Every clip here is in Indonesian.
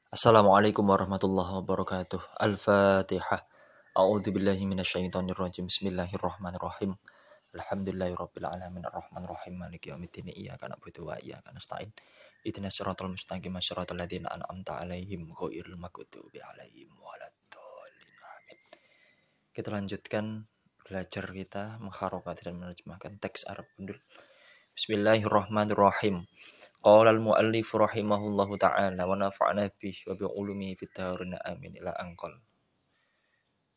Assalamualaikum warahmatullahi wabarakatuh. Al-Fatihah. A'udzu billahi minasyaitonir rajim. Bismillahirrahmanirrahim. Alhamdulillahirabbil alamin arrahmanirrahim maliki yaumiddin iyyaka na'budu wa iyyaka nasta'in. Ihdinas siratal mustaqim siratal ladzina an'amta 'alaihim ghairil maghdubi 'alaihim waladdallin. Amin. Kita lanjutkan belajar kita mengharokat dan menerjemahkan teks Arab Gundul. Bismillahirrahmanirrahim. Qala al-muallif rahimahullahu ta'ala wa nafa'na bihi wa bi ulumihi fid dharin amin ila anqal.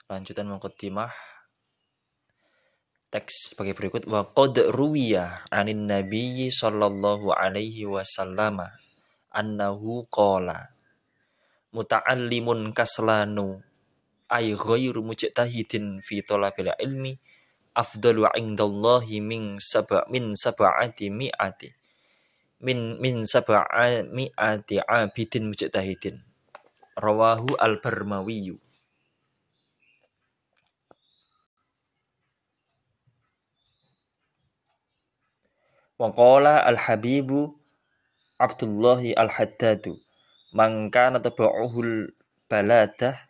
Lanjutan muqaddimah teks sebagai berikut: wa qad ruwiya 'anin nabiyyi sallallahu alaihi wasallam annahu qala muta'allimun kaslanu ay ghairu mujtahidin fi talabil ilmi afdalu 'indallahi min sab'ati mi'ati min sab'ati abidin mujtahidin. Rawahu al-Barmawi. Wa qala al-Habibu Abdullahi al-Haddadu man kana tab'uhu al-baladah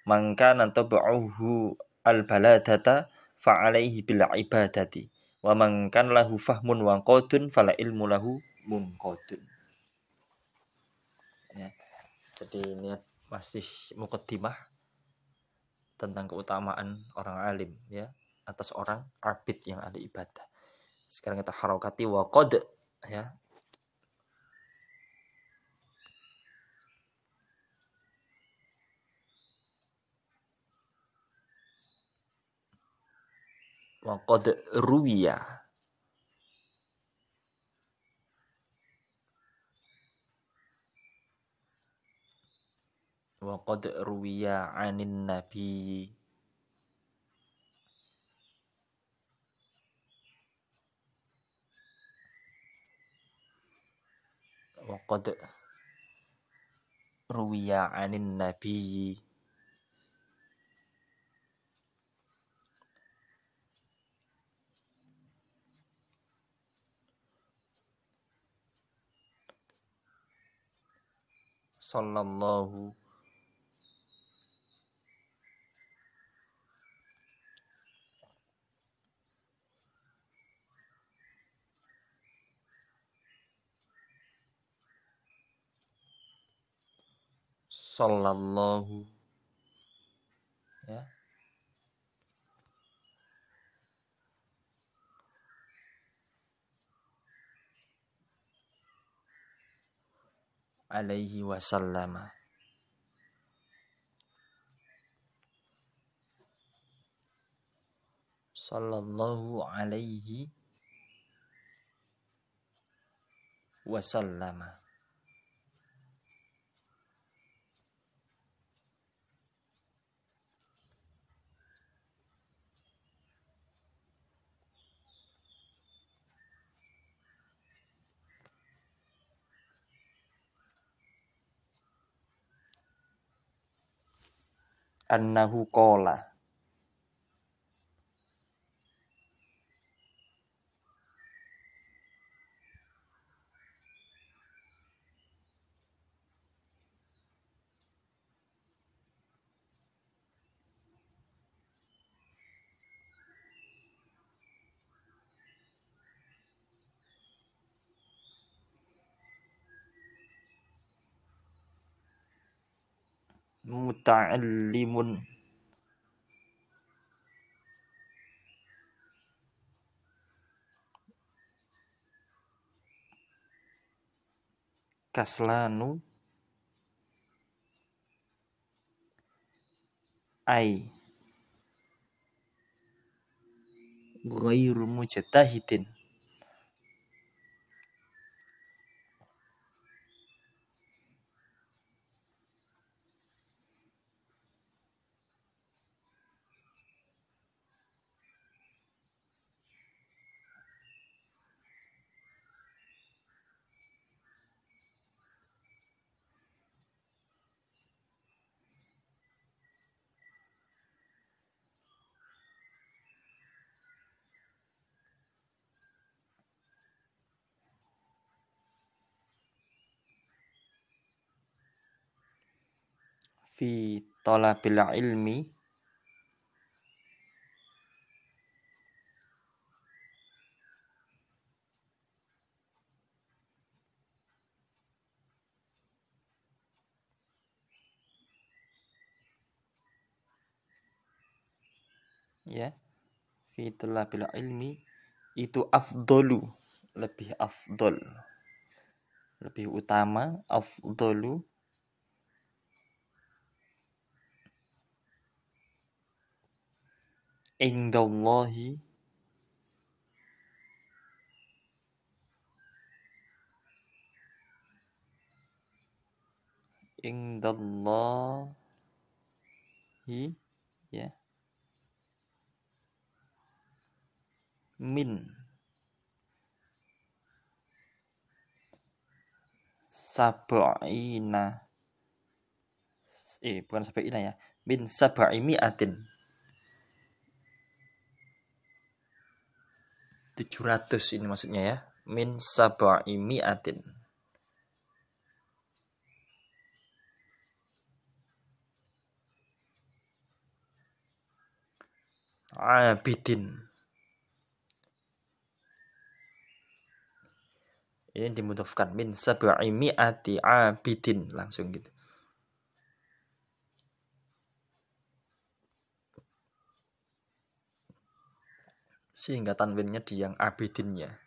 man kana tab'uhu al-baladata fa alaihi bil ibadati wa man kana lahu fahmun wa qadun fala ilmu lahu munqadun. Ya. Jadi ini masih muqaddimah tentang keutamaan orang alim ya atas orang abid yang ada ibadah. Sekarang kita harokati wa qad ya. Wa qad ruwiya wa qad ruwiya 'anin nabi wa qad ruwiya 'anin nabi sallallahu sallallahu ya alaihi wasallam sallallahu alaihi wasallam. Annahu qala muta'allimun kaslanu ay ghairu mujtahidin fi talabil ilmi ya, fi talabil ilmi itu afdolu, lebih afdol, lebih utama, afdolu indallahi indallahi ya, min sab'ina, bukan sab'ina ya, min sab'i mi'atin, 700 ini maksudnya ya, min sab'i mi'atin, abidin, ini dimudofkan, min sab'i mi'ati abidin, langsung gitu. Sehingga tanwinnya di yang abidinnya,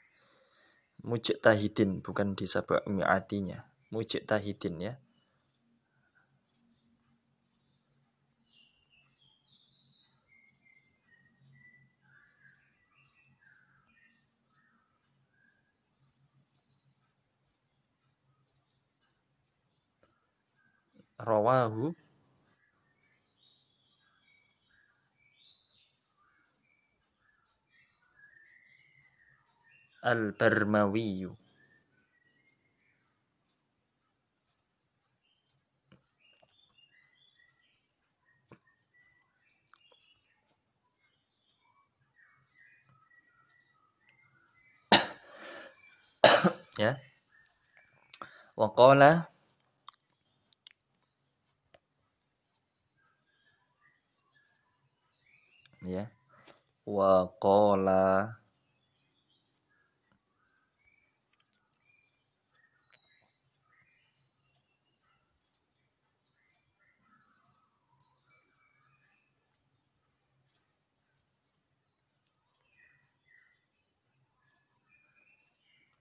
mujtahidin, bukan di sab'i mi'atinya, mujtahidin ya. Rawahu al-Barmawiyu. Ya. Waqala ya. Waqala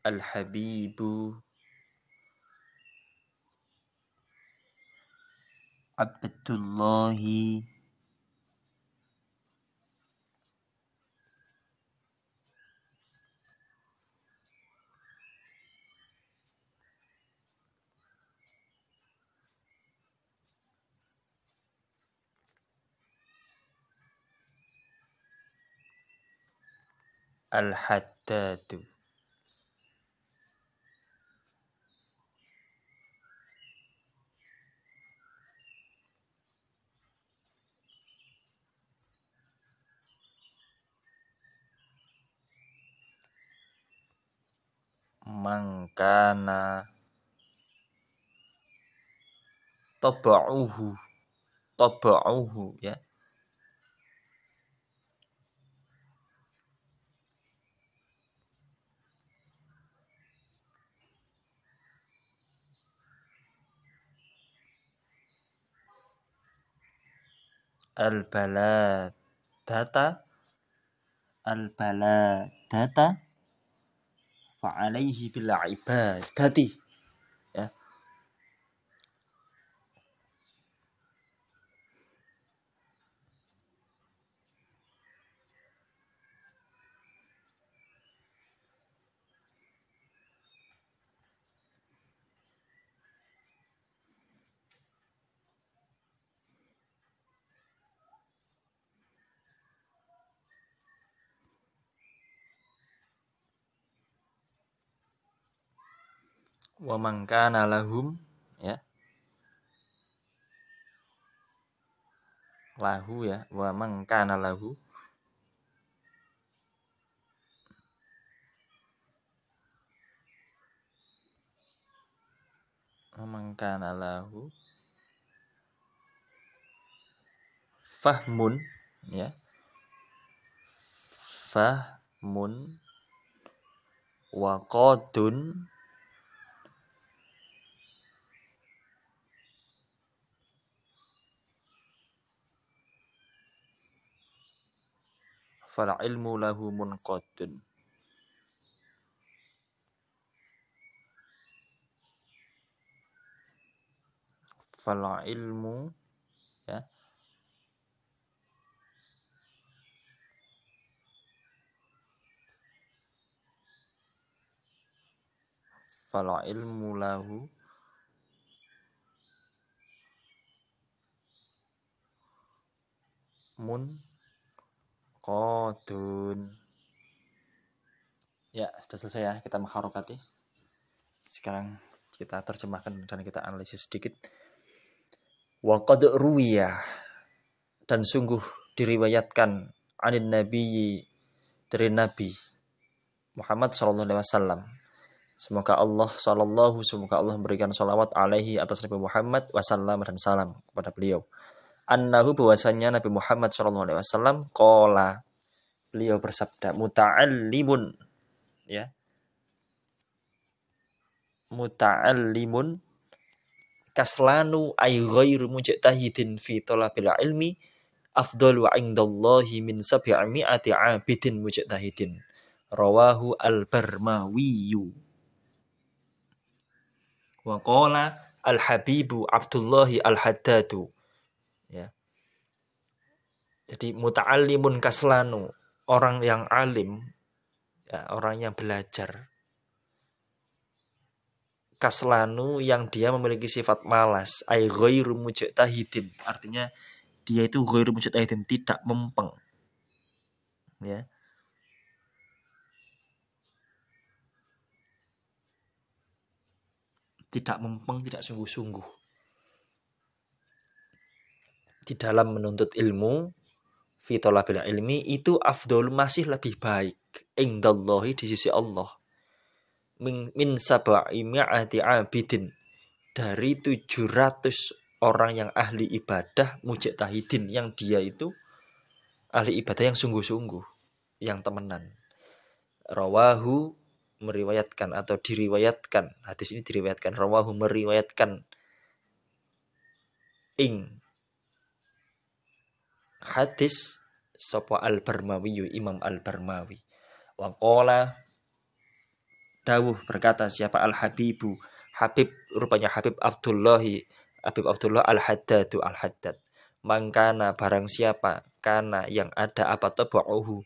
al-Habibu Abdullahi al-Haddadu. Mangkana taba'uhu, taba'uhu ya. Al-baladata, al-baladata fa'alaihi bil ibadati ya. Wa mangkana lahum ya. Lahu ya, wa mangkana lahu, wa mangkana lahu fahmun, ya, fahmun wa qadun fal ilmu lahu munqadun. Fal ilmu, ya, fal ilmu lahu munqadun. Ya, sudah selesai ya kita mengharokati. Sekarang kita terjemahkan dan kita analisis sedikit. Wa qad ruwiya, dan sungguh diriwayatkan anin nabiyyi, dari Nabi Muhammad sallallahu alaihi wasallam. Semoga Allah memberikan salawat alaihi atas Nabi Muhammad wasallam dan salam kepada beliau. Annahu, bahwasanya Nabi Muhammad sallallahu alaihi wasallam qala, beliau bersabda, muta'allimun, ya, muta'allimun kaslanu ay ghairu mujtahidin fi talabil ilmi afdalu indallahi min sab'imi'ati 'abidin mujtahidin. Rawahu al-Barmawiyu. Wa qala al-Habibu Abdullahi al-Haddadu. Ya. Jadi muta'allimun kaslanu, orang yang alim, ya, orang yang belajar. Kaslanu, yang dia memiliki sifat malas, ay ghairu mujtahidin, artinya dia itu ghairu mujtahidin, tidak mempeng, ya. Tidak mempeng, tidak sungguh-sungguh di dalam menuntut ilmu, fi thalabil ilmi, itu afdol, masih lebih baik, indallahi, di sisi Allah, min sab'i mi'ati 'abidin, dari 700 orang yang ahli ibadah, mujtahidin, yang dia itu ahli ibadah yang sungguh-sungguh, yang temenan. Rawahu, meriwayatkan atau diriwayatkan, hadis ini diriwayatkan, rawahu, meriwayatkan, ing hadis sapa al-Barmawi, Imam al-Barmawi. Wa qala, dawuh, berkata siapa, al-Habibu, Habib, rupanya Habib Abdullahi, Habib Abdullah al-Haddadu, al-Haddad. Mangkana, barang siapa, kana, yang ada, apa, tabu'uhu,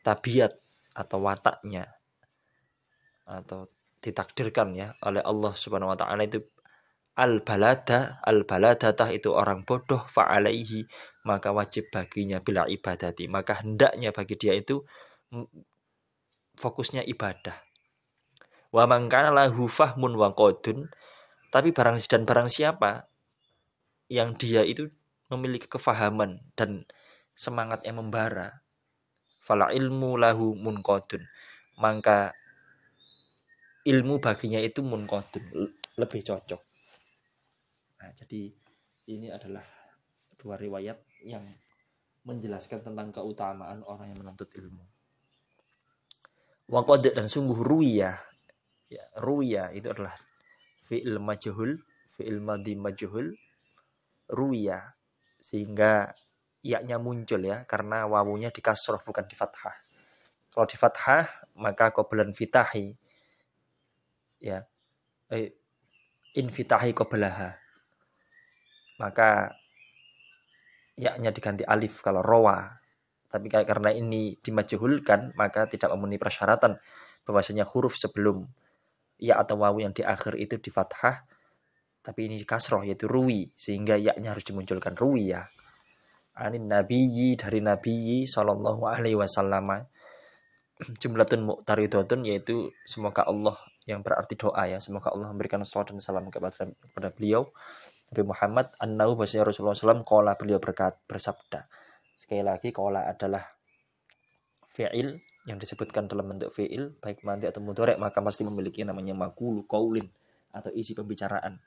tabiat atau wataknya, atau ditakdirkan, ya, oleh Allah Subhanahu wa taala itu al-baladatah, itu orang bodoh, fa'alaihi, maka wajib baginya bila ibadati, maka hendaknya bagi dia itu fokusnya ibadah. Wa man kana lahu fahmun wa qadun, tapi barang siapa yang dia itu memiliki kefahaman dan semangat yang membara, fala ilmu lahu munqadun, maka ilmu baginya itu munqadun, lebih cocok. Nah, jadi ini adalah dua riwayat yang menjelaskan tentang keutamaan orang yang menuntut ilmu. Wa qad, dan sungguh ruwiya, ya, ruwiya itu adalah fi'il majhul, fi'il madhi majhul, ruwiya, sehingga ya-nya muncul, ya, karena wawunya di kasroh bukan di fathah. Kalau di fathah maka qablan fitahi, ya, infitahi qablaha, maka ya-nya diganti alif kalau rawa. Tapi karena ini dimajhulkan, maka tidak memenuhi persyaratan bahwasanya huruf sebelum ya atau wawu yang di akhir itu di fathah, tapi ini di kasroh, yaitu ruwi, sehingga ya-nya harus dimunculkan, ruwi, ya. Anin nabiyyi, dari Nabi sallallahu alaihi wasallam, jumlatun muqtaridatun, yaitu semoga Allah, yang berarti doa, ya, semoga Allah memberikan salawat dan salam kepada beliau Nabi Muhammad, annahu, bahwasanya Rasulullah SAW, qala, beliau bersabda. Sekali lagi, qala adalah fi'il yang disebutkan dalam bentuk fi'il, baik madhi atau mudhari', maka pasti memiliki namanya maqulu qaulin, atau isi pembicaraan,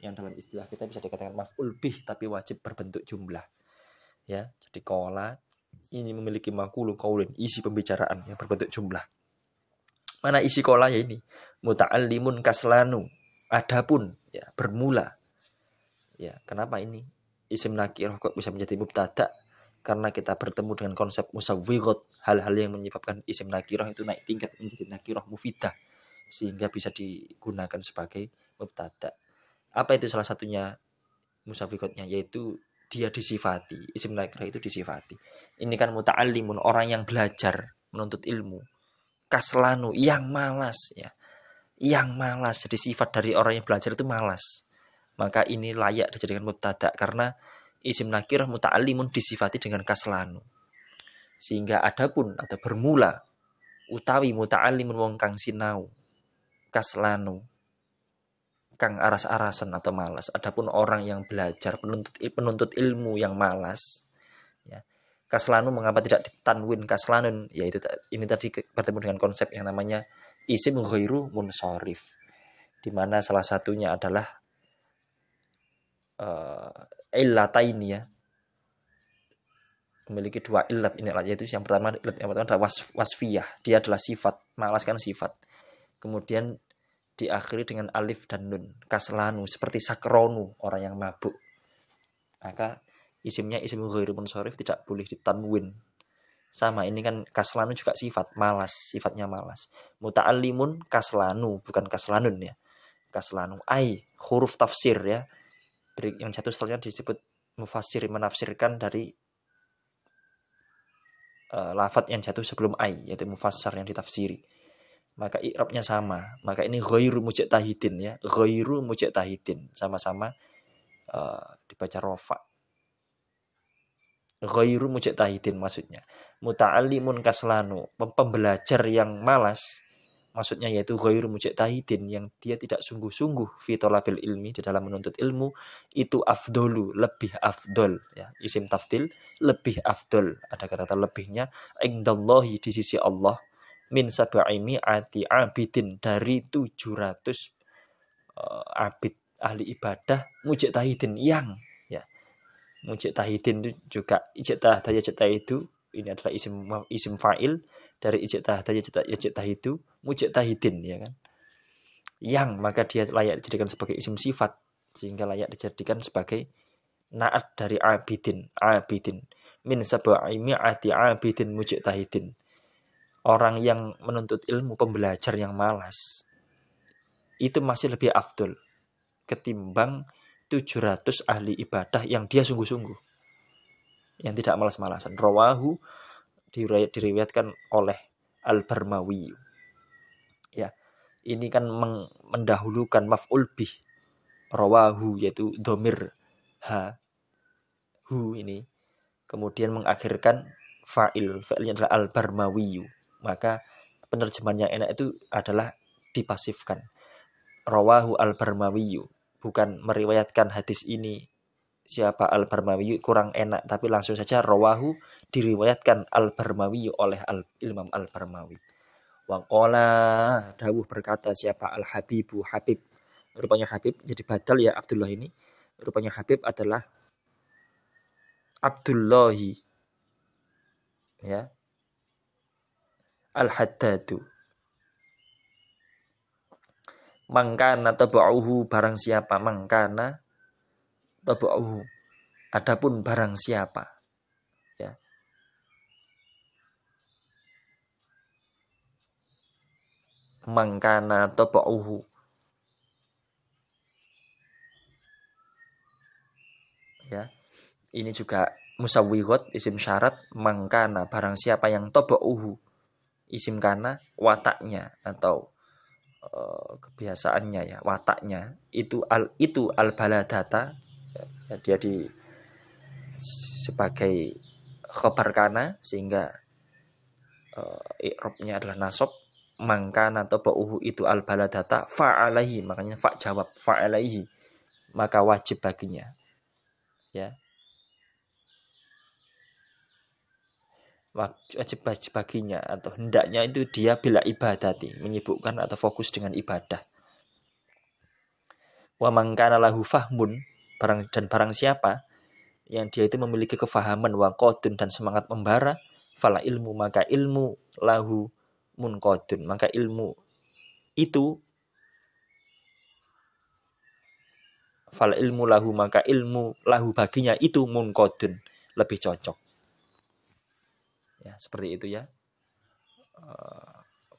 yang dalam istilah kita bisa dikatakan maf'ul bih, tapi wajib berbentuk jumlah. Ya, jadi qala ini memiliki maqulu qaulin, isi pembicaraan yang berbentuk jumlah. Mana isi qala ya ini? Muta'allimun kaslanu. Adapun ya bermula. Ya, kenapa ini? Isim nakirah kok bisa menjadi mubtada? Karena kita bertemu dengan konsep musawwighat, hal-hal yang menyebabkan isim nakirah itu naik tingkat menjadi nakirah mufidah sehingga bisa digunakan sebagai mubtada. Apa itu salah satunya musawwighatnya? Yaitu dia disifati, isim nakirah itu disifati. Ini kan muta'allimun, orang yang belajar, menuntut ilmu. Kaslanu, yang malas ya. Yang malas, jadi sifat dari orang yang belajar itu malas. Maka ini layak dijadikan mubtada karena isim nakirah muta'allimun disifati dengan kaslanu. Sehingga adapun atau bermula utawi muta'allimun wong kang sinau kaslanu kang aras-arasan atau malas. Adapun orang yang belajar penuntut ilmu yang malas ya. Kaslanu mengapa tidak ditanwin kaslanun? Yaitu ini tadi bertemu dengan konsep yang namanya isim ghairu munsharif, di mana salah satunya adalah illataini ya, memiliki dua ilat ini, yaitu yang pertama adalah wasfiyah, dia adalah sifat, malas kan sifat. Kemudian diakhiri dengan alif dan nun, kaslanu seperti sakronu, orang yang mabuk. Maka isimnya isim ghairu munsharif tidak boleh ditanwin. Sama ini kan kaslanu juga sifat, malas, sifatnya malas. Muta'allimun kaslanu, bukan kaslanun ya. Kaslanu ai huruf tafsir ya. Yang satu setelahnya disebut mufassir, menafsirkan dari lafadz yang jatuh sebelum ai, yaitu mufassar yang ditafsiri. Maka i'rabnya sama. Maka ini ghairu mujtahidin ya. Ghairu mujtahidin, sama-sama dibaca rofa. Ghairu mujtahidin maksudnya. Muta'allimun kaslanu, pembelajar yang malas, maksudnya yaitu ghairu mujtahidin, yang dia tidak sungguh-sungguh fi thalabil ilmi, di dalam menuntut ilmu, itu afdolu, lebih afdol ya. Isim tafdil, lebih afdol, ada kata lebihnya, indallahi, di sisi Allah, min sab'imi'ati abidin, dari 700 abid ahli ibadah mujtahidin yang ya. Mujtahidin itu juga ijtihad itu, ini adalah isim fa'il dari ijtihad itu mujtahidin ya kan. Yang maka dia layak dijadikan sebagai isim sifat, sehingga layak dijadikan sebagai naat dari abidin. Abidin min sab'i mi'ati abidin mujtahidin. Orang yang menuntut ilmu, pembelajar yang malas, itu masih lebih afdol ketimbang 700 ahli ibadah yang dia sungguh-sungguh, yang tidak malas-malasan. Rawahu diriwayatkan oleh Al-Barmawi. Ya, ini kan mendahulukan maf'ul bih. Rawahu yaitu domir ha, hu ini. Kemudian mengakhirkan fa'il. Fa'ilnya adalah Al-Barmawi. Maka penerjemahan yang enak itu adalah dipasifkan. Rawahu Al-Barmawi, bukan meriwayatkan hadis ini siapa Al-Barmawi, kurang enak, tapi langsung saja rawahu, diriwayatkan Al-Barmawi oleh Imam Al-Barmawi. Wa qala, dawuh berkata siapa Al-Habibu, Habib, rupanya Habib jadi badal ya Abdullah ini, rupanya Habib adalah Abdullahi ya Al-Haddadu. Mangkana tabauhu, barang siapa, mangkana tabauhu, adapun barang siapa ya. Mangkana tabauhu ya. Ini juga musawwighat, isim syarat, mangkana, barang siapa yang tabauhu, isim kana, wataknya atau kebiasaannya ya, wataknya itu al baladata ya, dia di sebagai khabar kana, sehingga i'rabnya adalah nasab. Mangkana tabauhu itu al baladata fa'alaihi, makanya fa jawab fa'alaihi, maka wajib baginya ya, wajib baginya atau hendaknya itu dia bila ibadati, menyibukkan atau fokus dengan ibadah. Wa mangkana lahu fahmun, barang siapa yang dia itu memiliki kefahaman waqadun dan semangat membara, fala ilmu maka ilmu lahu munqadun, maka ilmu itu fala ilmu lahu maka ilmu lahu baginya itu munqadun, lebih cocok. Ya, seperti itu ya.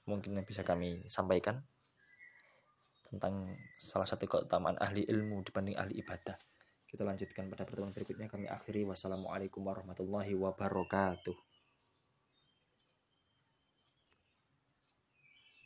Mungkin yang bisa kami sampaikan tentang salah satu keutamaan ahli ilmu dibanding ahli ibadah. Kita lanjutkan pada pertemuan berikutnya. Kami akhiri. Wassalamualaikum warahmatullahi wabarakatuh.